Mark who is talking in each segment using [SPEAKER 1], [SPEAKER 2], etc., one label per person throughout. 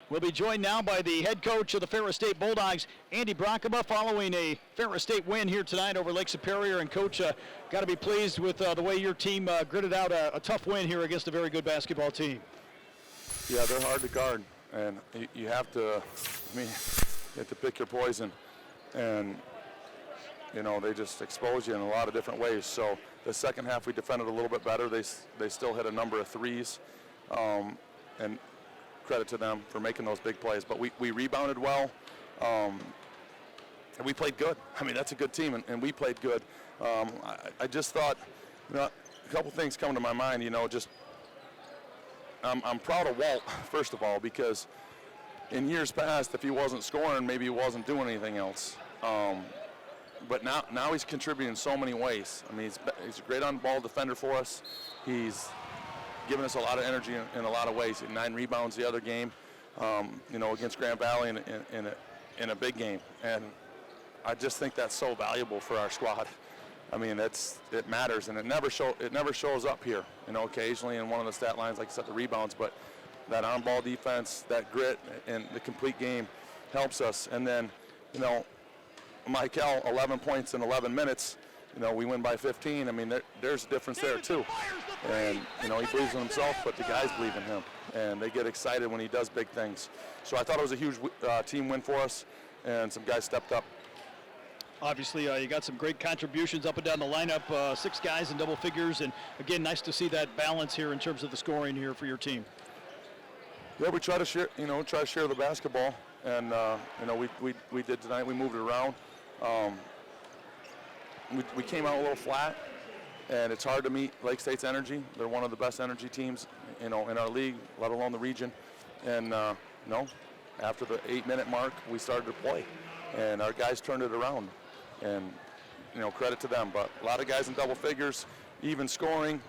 [SPEAKER 1] We'll be joined now by the head coach of the Ferris State Bulldogs, Andy Brockema, following a Ferris State win here tonight over Lake Superior. And, Coach, got to be pleased with the way your team gritted out a tough win here against a very good basketball team.
[SPEAKER 2] Yeah, they're hard to guard, and you have to, you have to pick your poison. And, you know, they just expose you in a lot of different ways. So the second half we defended a little bit better. They still hit a number of threes, and credit to them for making those big plays. But we rebounded well, and we played good. I mean, that's a good team, and we played good. I just thought, you know, a couple things come to my mind. You know, just I'm proud of Walt, first of all, because in years past, if he wasn't scoring, maybe he wasn't doing anything else. But now he's contributing in so many ways. I mean, he's a great on-ball defender for us. He's given us a lot of energy in a lot of ways. 9 rebounds the other game, you know, against Grand Valley in a big game. And I just think that's so valuable for our squad. I mean, it matters, and it never shows up here. You know, occasionally in one of the stat lines, like I said, the rebounds, but that on-ball defense, that grit, and the complete game helps us. And then, you know, Michael, 11 points in 11 minutes. You know, we win by 15. I mean, there's a difference there too. And, you know, he believes in himself, but the guys believe in him. And they get excited when he does big things. So I thought it was a huge team win for us, and some guys stepped up.
[SPEAKER 1] Obviously, you got some great contributions up and down the lineup, 6 guys in double figures. And, again, nice to see that balance here in terms of the scoring here for your team.
[SPEAKER 2] Yeah, we try to share, the basketball. And, you know, we did tonight. We moved it around. We came out a little flat, and it's hard to meet Lake State's energy. They're one of the best energy teams, you know, in our league, let alone the region. And you know, after the 8-minute mark, we started to play, and our guys turned it around. And you know, credit to them. But a lot of guys in double figures, even scoring.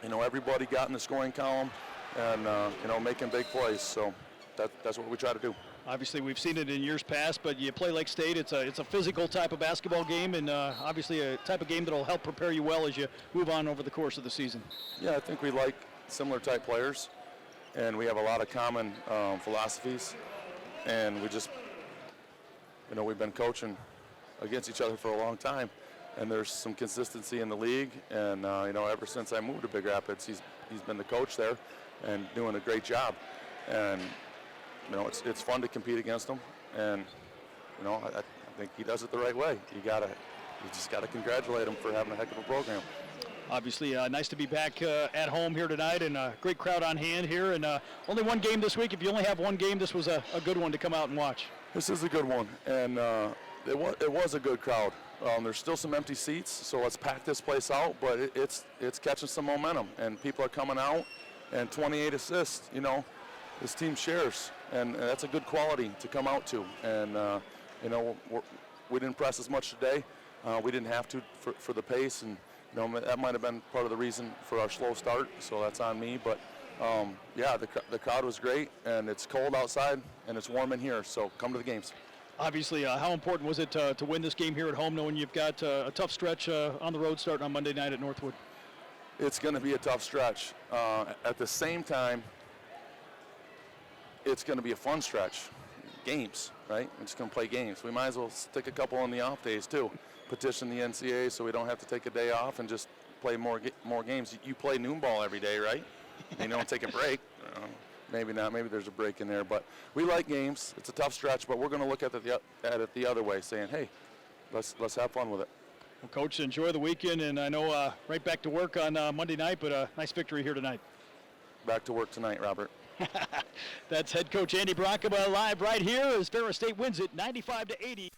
[SPEAKER 2] You know, everybody got in the scoring column, and you know, making big plays. So that's what we try to do.
[SPEAKER 1] Obviously, we've seen it in years past, but you play Lake State. It's a physical type of basketball game, and obviously a type of game that will help prepare you well as you move on over the course of the season.
[SPEAKER 2] Yeah, I think we like similar type players, and we have a lot of common philosophies, and we just, you know, we've been coaching against each other for a long time, and there's some consistency in the league, and you know, ever since I moved to Big Rapids, he's been the coach there and doing a great job. And you know, it's fun to compete against him, and you know, I think he does it the right way. You just gotta congratulate him for having a heck of a program.
[SPEAKER 1] Obviously, nice to be back at home here tonight, and a great crowd on hand here. And only one game this week. If you only have one game, this was a good one to come out and watch.
[SPEAKER 2] This is a good one, and it was a good crowd. There's still some empty seats, so let's pack this place out. But it's catching some momentum, and people are coming out. And 28 assists, you know, this team shares. And that's a good quality to come out to. And, you know, we didn't press as much today. We didn't have to for the pace. And, you know, that might have been part of the reason for our slow start. So that's on me. But, yeah, the crowd was great. And it's cold outside, and it's warm in here. So come to the games.
[SPEAKER 1] Obviously, how important was it to win this game here at home, knowing you've got a tough stretch on the road starting on Monday night at Northwood?
[SPEAKER 2] It's going to be a tough stretch. At the same time, it's going to be a fun stretch. Games, right? We're just going to play games. We might as well stick a couple on the off days too. Petition the NCAA so we don't have to take a day off and just play more games. You play noon ball every day, right? And you don't take a break. Maybe not. Maybe there's a break in there. But we like games. It's a tough stretch, but we're going to look at it the other way, saying, hey, let's have fun with it.
[SPEAKER 1] Well, Coach, enjoy the weekend, and I know right back to work on Monday night, but a nice victory here tonight.
[SPEAKER 2] Back to work tonight, Robert.
[SPEAKER 1] That's head coach Andy Brockema live right here as Ferris State wins it 95-80.